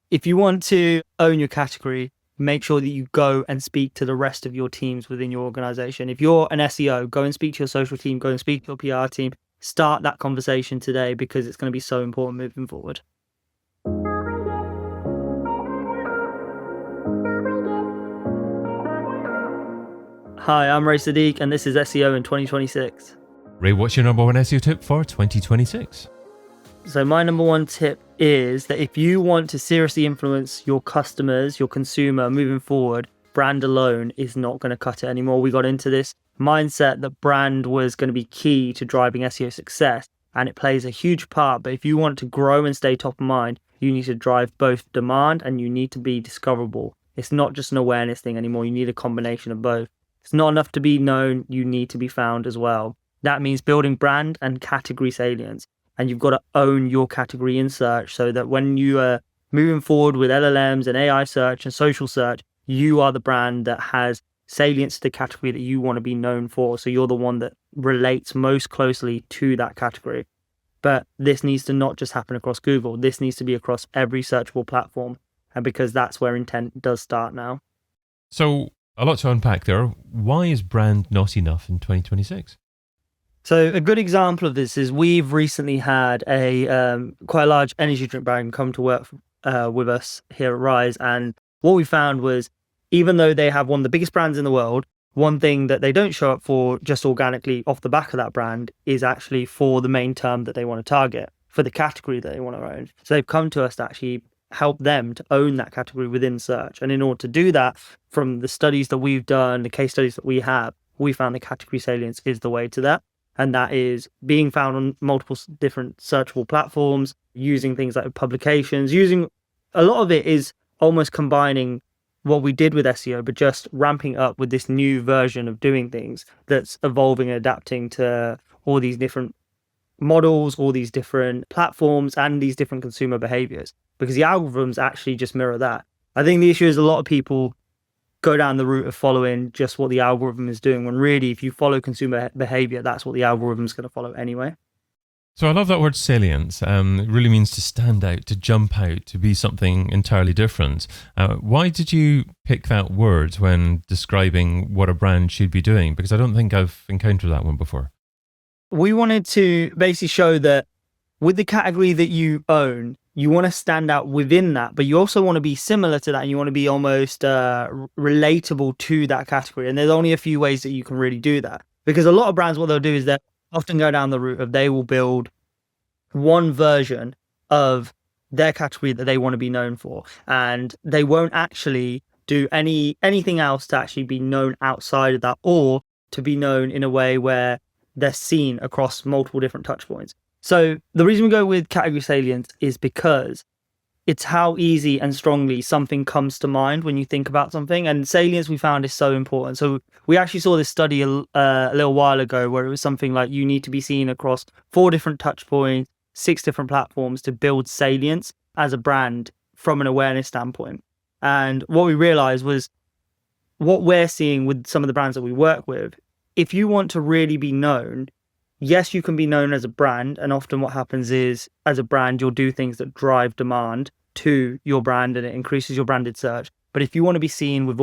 if you want to own your category, make sure that you go and speak to the rest of your teams within your organization. If you're an SEO, go and speak to your social team, go and speak to your PR team. Start that conversation today because it's going to be so important moving forward. Hi, I'm Ray Saddiq, and this is SEO in 2026. Ray, what's your number one SEO tip for 2026? So my number one tip is that if you want to seriously influence your customers, your consumer moving forward, brand alone is not going to cut it anymore. We got into this mindset that brand was going to be key to driving SEO success, and it plays a huge part. But if you want to grow and stay top of mind, you need to drive both demand and you need to be discoverable. It's not just an awareness thing anymore. You need a combination of both. It's not enough to be known. You need to be found as well. That means building brand and category salience. And you've got to own your category in search so that when you are moving forward with LLMs and AI search and social search, you are the brand that has salience to the category that you want to be known for. So you're the one that relates most closely to that category. But this needs to not just happen across Google. This needs to be across every searchable platform. And because that's where intent does start now. So a lot to unpack there. Why is brand not enough in 2026? So a good example of this is we've recently had a quite a large energy drink brand come to work with us here at Rise. And what we found was, even though they have one of the biggest brands in the world, one thing that they don't show up for just organically off the back of that brand is actually for the main term that they want to target, for the category that they want to own. So they've come to us to actually help them to own that category within search. And in order to do that, from the studies that we've done, the case studies that we have, we found the category salience is the way to that. And that is being found on multiple different searchable platforms, using things like publications, using a lot of it is almost combining what we did with SEO, but just ramping up with this new version of doing things that's evolving and adapting to all these different models, all these different platforms, and these different consumer behaviors, because the algorithms actually just mirror that. I think the issue is a lot of people go down the route of following just what the algorithm is doing, when really, if you follow consumer behavior, that's what the algorithm is going to follow anyway. So I love that word salience. It really means to stand out, to jump out, to be something entirely different. Why did you pick that word when describing what a brand should be doing? Because I don't think I've encountered that one before. We wanted to basically show that with the category that you own, you want to stand out within that, but you also want to be similar to that, and you want to be almost relatable to that category. And there's only a few ways that you can really do that, because a lot of brands, what they'll do is they often go down the route of they will build one version of their category that they want to be known for, and they won't actually do anything else to actually be known outside of that, or to be known in a way where they're seen across multiple different touch points. So the reason we go with category salience is because it's how easy and strongly something comes to mind when you think about something. And salience, we found, is so important. So we actually saw this study a little while ago where it was something like you need to be seen across 4 different touch points, 6 different platforms to build salience as a brand from an awareness standpoint. And what we realized was what we're seeing with some of the brands that we work with, if you want to really be known, yes, you can be known as a brand, and often what happens is, as a brand, you'll do things that drive demand to your brand and it increases your branded search. But if you want to be seen with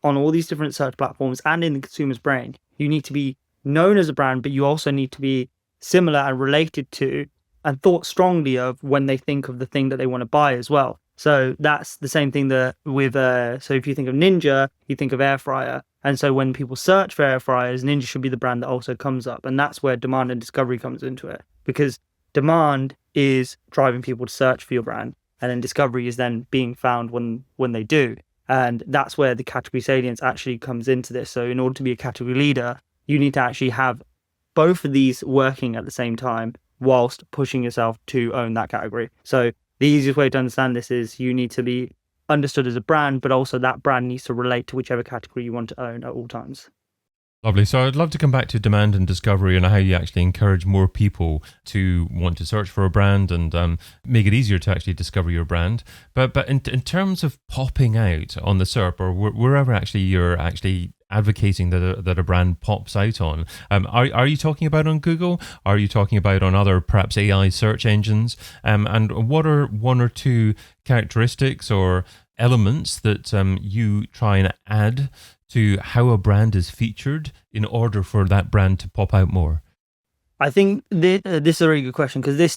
on all these different search platforms and in the consumer's brain, you need to be known as a brand, but you also need to be similar and related to and thought strongly of when they think of the thing that they want to buy as well. So that's the same thing that with, so if you think of Ninja, you think of air fryer. And so when people search for air fryers, Ninja should be the brand that also comes up. And that's where demand and discovery comes into it, because demand is driving people to search for your brand. And then discovery is then being found when they do. And that's where the category salience actually comes into this. So in order to be a category leader, you need to actually have both of these working at the same time whilst pushing yourself to own that category. So the easiest way to understand this is you need to be understood as a brand, but also that brand needs to relate to whichever category you want to own at all times. Lovely. So I'd love to come back to demand and discovery and how you actually encourage more people to want to search for a brand and make it easier to actually discover your brand. But in terms of popping out on the SERP or wherever actually you're actually advocating that a brand pops out on. Are you talking about on Google? Are you talking about on other perhaps AI search engines? And what are one or two characteristics or elements that you try and add to how a brand is featured in order for that brand to pop out more? I think this is a really good question, because this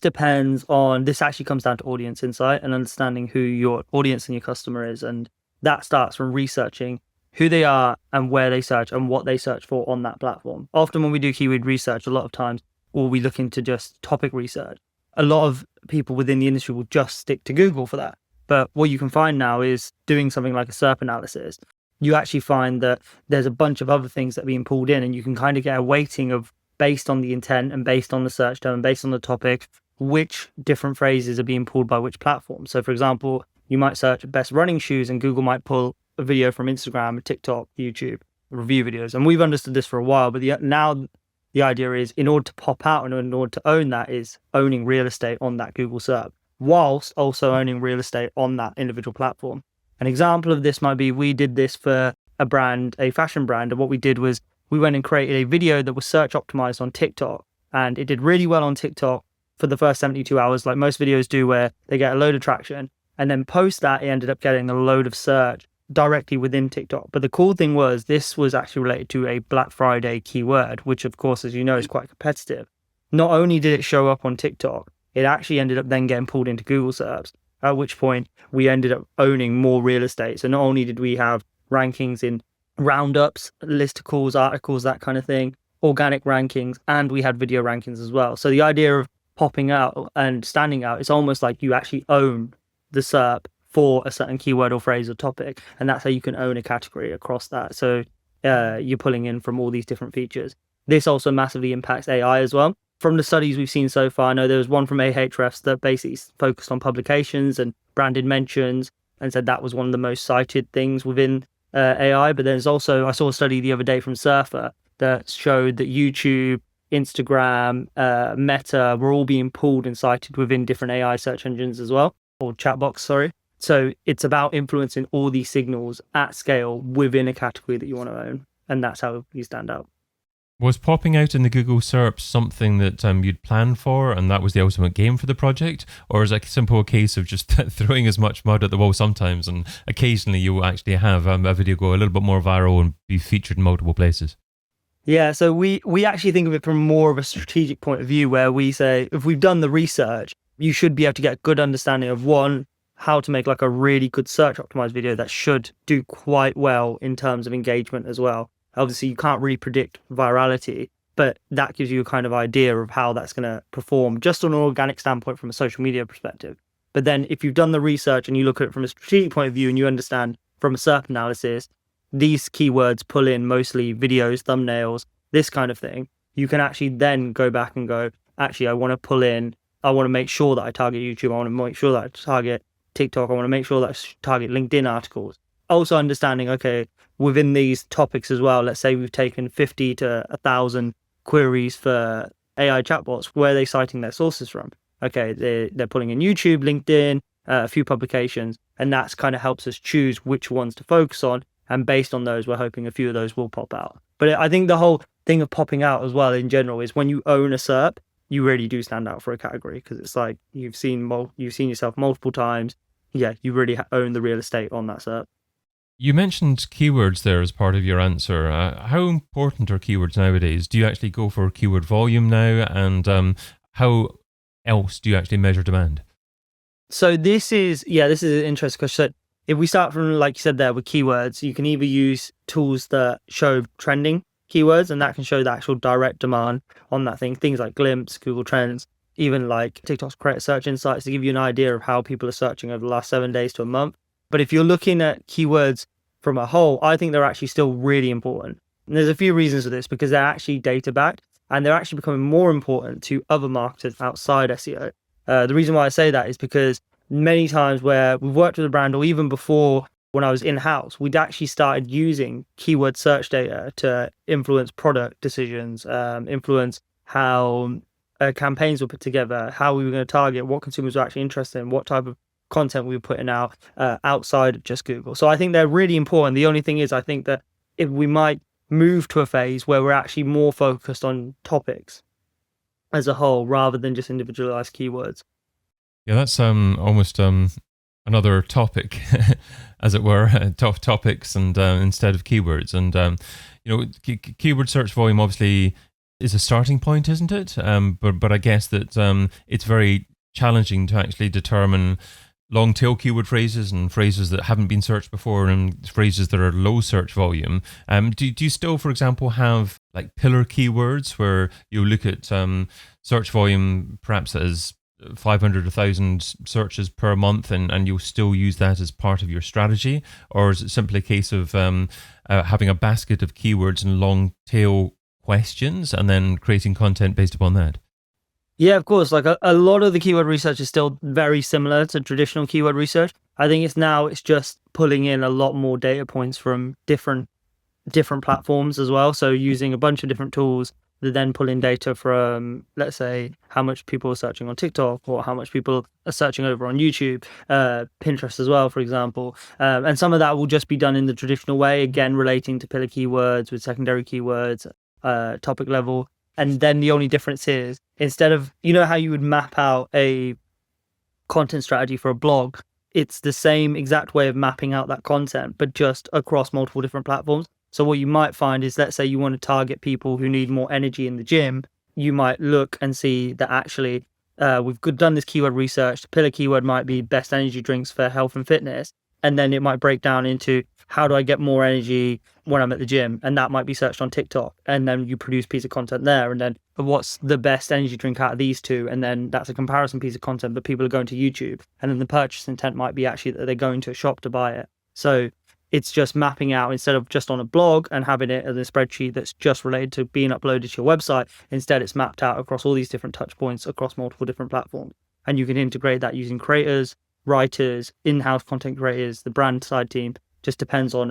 actually comes down to audience insight and understanding who your audience and your customer is. And that starts from researching who they are and where they search and what they search for on that platform. Often when we do keyword research, a lot of times we'll be looking to just topic research. A lot of people within the industry will just stick to Google for that. But what you can find now is doing something like a SERP analysis. You actually find that there's a bunch of other things that are being pulled in, and you can kind of get a weighting of, based on the intent and based on the search term and based on the topic, which different phrases are being pulled by which platform. So for example, you might search best running shoes and Google might pull a video from Instagram, TikTok, YouTube, review videos. And we've understood this for a while, but now the idea is, in order to pop out and in order to own that, is owning real estate on that Google SERP, whilst also owning real estate on that individual platform. An example of this might be, we did this for a fashion brand. And what we did was, we went and created a video that was search optimized on TikTok, and it did really well on TikTok for the first 72 hours, like most videos do, where they get a load of traction. And then post that, it ended up getting a load of search directly within TikTok. But the cool thing was, this was actually related to a Black Friday keyword, which of course, as you know, is quite competitive. Not only did it show up on TikTok, it actually ended up then getting pulled into Google SERPs, at which point we ended up owning more real estate. So not only did we have rankings in roundups, listicles, articles, that kind of thing, organic rankings, and we had video rankings as well. So the idea of popping out and standing out, it's almost like you actually own the SERP for a certain keyword or phrase or topic, and that's how you can own a category across that. So you're pulling in from all these different features. This also massively impacts AI as well. From the studies we've seen so far, I know there was one from Ahrefs that basically focused on publications and branded mentions and said that was one of the most cited things within AI. But there's also, I saw a study the other day from Surfer that showed that YouTube, Instagram, Meta were all being pulled and cited within different AI search engines as well, or chatbots, sorry. So it's about influencing all these signals at scale within a category that you want to own. And that's how you stand out. Was popping out in the Google SERP something that you'd planned for, and that was the ultimate game for the project? Or is it a simple case of just throwing as much mud at the wall sometimes, and occasionally you will actually have a video go a little bit more viral and be featured in multiple places? Yeah, so we actually think of it from more of a strategic point of view, where we say, if we've done the research, you should be able to get a good understanding of, one, how to make like a really good search optimized video that should do quite well in terms of engagement as well. Obviously, you can't really predict virality, but that gives you a kind of idea of how that's going to perform just on an organic standpoint from a social media perspective. But then if you've done the research and you look at it from a strategic point of view and you understand from a SERP analysis, these keywords pull in mostly videos, thumbnails, this kind of thing, you can actually then go back and go, actually, I want to make sure that I target YouTube. I want to make sure that I target TikTok. I want to make sure that I target LinkedIn articles. Also understanding, okay, within these topics as well, let's say we've taken 50 to 1,000 queries for AI chatbots, where are they citing their sources from? Okay, they're pulling in YouTube, LinkedIn, a few publications, and that's kind of helps us choose which ones to focus on. And based on those, we're hoping a few of those will pop out. But I think the whole thing of popping out as well in general is, when you own a SERP, you really do stand out for a category, because it's like you've seen yourself multiple times. Yeah, you really own the real estate on that SERP. You mentioned keywords there as part of your answer. How important are keywords nowadays? Do you actually go for keyword volume now? And how else do you actually measure demand? So this is an interesting question. So if we start from, like you said there, with keywords, you can either use tools that show trending keywords, and that can show the actual direct demand on that thing. Things like Glimpse, Google Trends, even like TikTok's Create Search Insights, to give you an idea of how people are searching over the last 7 days to a month. But if you're looking at keywords from a whole, I think they're actually still really important. And there's a few reasons for this, because they're actually data backed, and they're actually becoming more important to other marketers outside SEO. The reason why I say that is because many times where we've worked with a brand, or even before when I was in-house, we'd actually started using keyword search data to influence product decisions, influence how campaigns were put together, how we were going to target, what consumers were actually interested in, what type of content we were putting out outside of just Google. So I think they're really important. The only thing is, I think that if we might move to a phase where we're actually more focused on topics as a whole rather than just individualized keywords. Yeah, that's almost another topic, as it were, topics and instead of keywords. And keyword search volume obviously is a starting point, isn't it? But I guess that it's very challenging to actually determine long tail keyword phrases and phrases that haven't been searched before and phrases that are low search volume. Do you still, for example, have like pillar keywords where you look at search volume perhaps as 500, 1,000 searches per month and you'll still use that as part of your strategy? Or is it simply a case of having a basket of keywords and long tail questions and then creating content based upon that? Yeah, of course. Like a lot of the keyword research is still very similar to traditional keyword research. I think it's just pulling in a lot more data points from different platforms as well. So using a bunch of different tools that then pull in data from, let's say, how much people are searching on TikTok or how much people are searching over on YouTube, Pinterest as well, for example. And some of that will just be done in the traditional way, again, relating to pillar keywords with secondary keywords, topic level. And then the only difference is, instead of, how you would map out a content strategy for a blog, it's the same exact way of mapping out that content, but just across multiple different platforms. So what you might find is, let's say you want to target people who need more energy in the gym, you might look and see that actually we've done this keyword research. The pillar keyword might be best energy drinks for health and fitness. And then it might break down into how do I get more energy when I'm at the gym? And that might be searched on TikTok. And then you produce a piece of content there. And then what's the best energy drink out of these two? And then that's a comparison piece of content, but people are going to YouTube. And then the purchase intent might be actually that they're going to a shop to buy it. So it's just mapping out, instead of just on a blog and having it as a spreadsheet that's just related to being uploaded to your website. Instead, it's mapped out across all these different touch points across multiple different platforms. And you can integrate that using creators, writers, in-house content creators, the brand side team. Just depends on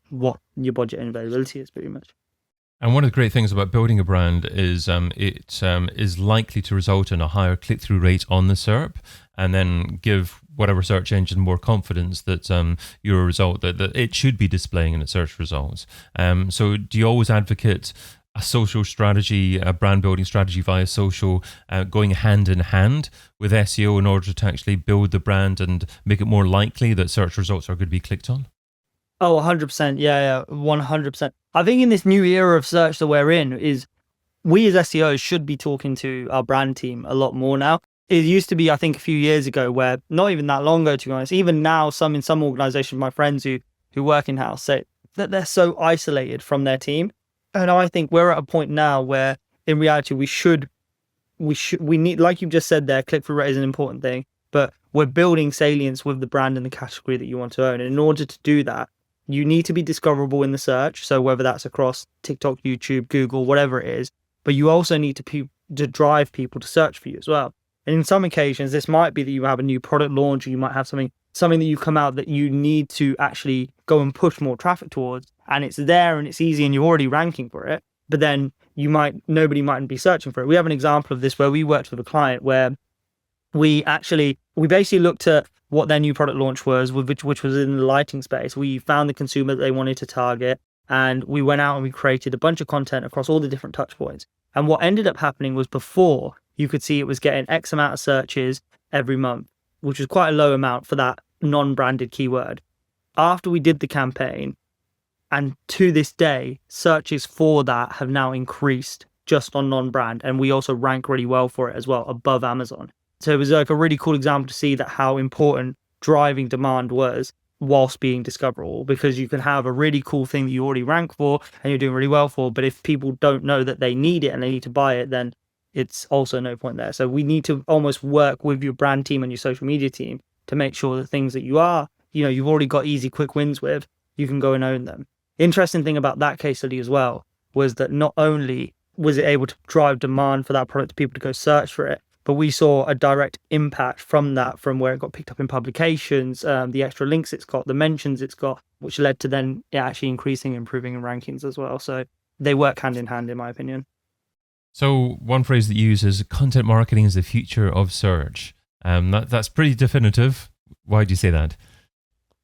what your budget and availability is, pretty much. And one of the great things about building a brand is it is likely to result in a higher click-through rate on the SERP, and then give whatever search engine more confidence that your result that it should be displaying in its search results. So do you always advocate a social strategy, a brand building strategy via social, going hand in hand with SEO in order to actually build the brand and make it more likely that search results are going to be clicked on? Oh, 100%. Yeah, 100%. I think in this new era of search that we're in, is we as SEOs should be talking to our brand team a lot more now. It used to be, I think, a few years ago, where not even that long ago, to be honest, even now, in some organizations, my friends who work in-house say that they're so isolated from their team. And I think we're at a point now where in reality, we need, like you just said there, click-through rate is an important thing, but we're building salience with the brand and the category that you want to own. And in order to do that, you need to be discoverable in the search. So whether that's across TikTok, YouTube, Google, whatever it is, but you also need to drive people to search for you as well. And in some occasions, this might be that you have a new product launch, or you might have something that you come out that you need to actually go and push more traffic towards, and it's there and it's easy and you're already ranking for it, but then nobody mightn't be searching for it. We have an example of this where we worked with a client where we basically looked at what their new product launch was, which was in the lighting space. We found the consumer that they wanted to target, and we went out and we created a bunch of content across all the different touch points. And what ended up happening was, before, you could see it was getting X amount of searches every month, which was quite a low amount for that non-branded keyword. After we did the campaign, and to this day, searches for that have now increased just on non-brand. And we also rank really well for it as well, above Amazon. So it was like a really cool example to see that how important driving demand was whilst being discoverable, because you can have a really cool thing that you already rank for and you're doing really well for, but if people don't know that they need it and they need to buy it, then it's also no point there. So we need to almost work with your brand team and your social media team to make sure that things that you've already got easy, quick wins with, you can go and own them. Interesting thing about that case study as well was that not only was it able to drive demand for that product to people to go search for it, but we saw a direct impact from that, from where it got picked up in publications, the extra links it's got, the mentions it's got, which led to then it actually increasing, improving in rankings as well. So they work hand in hand, in my opinion. So one phrase that you use is content marketing is the future of search. That's pretty definitive. Why do you say that?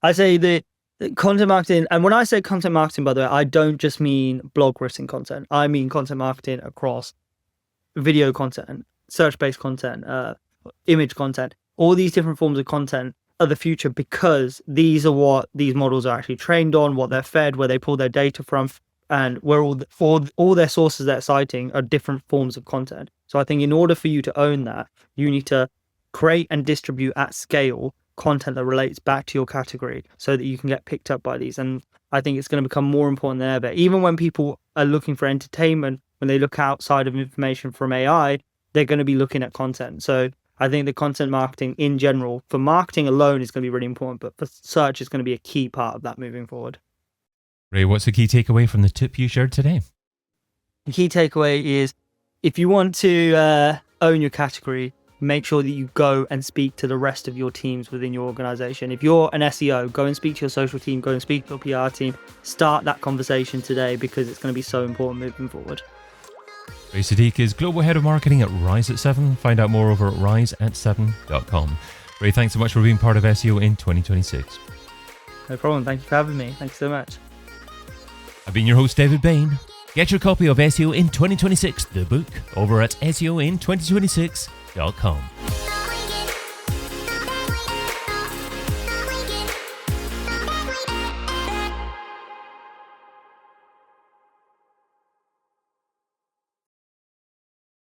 I say that Content marketing, and when I say content marketing, by the way, I don't just mean blog written content. I mean content marketing across video content, search-based content, image content. All these different forms of content are the future, because these are what these models are actually trained on, what they're fed, where they pull their data from, and where all their sources they're citing are different forms of content. So I think in order for you to own that, you need to create and distribute at scale content that relates back to your category so that you can get picked up by these. And I think it's going to become more important than ever. Even when people are looking for entertainment, when they look outside of information from AI, they're going to be looking at content. So I think the content marketing in general, for marketing alone, is going to be really important, but for search is going to be a key part of that moving forward. Ray, what's the key takeaway from the tip you shared today? The key takeaway is, if you want to own your category, make sure that you go and speak to the rest of your teams within your organization. If you're an SEO, go and speak to your social team, go and speak to your PR team. Start that conversation today, because it's going to be so important moving forward. Ray Saddiq is Global Head of Marketing at Rise at 7. Find out more over at riseat7.com. Ray, thanks so much for being part of SEO in 2026. No problem. Thank you for having me. Thank you so much. I've been your host, David Bain. Get your copy of SEO in 2026, the book, over at SEOin2026.com.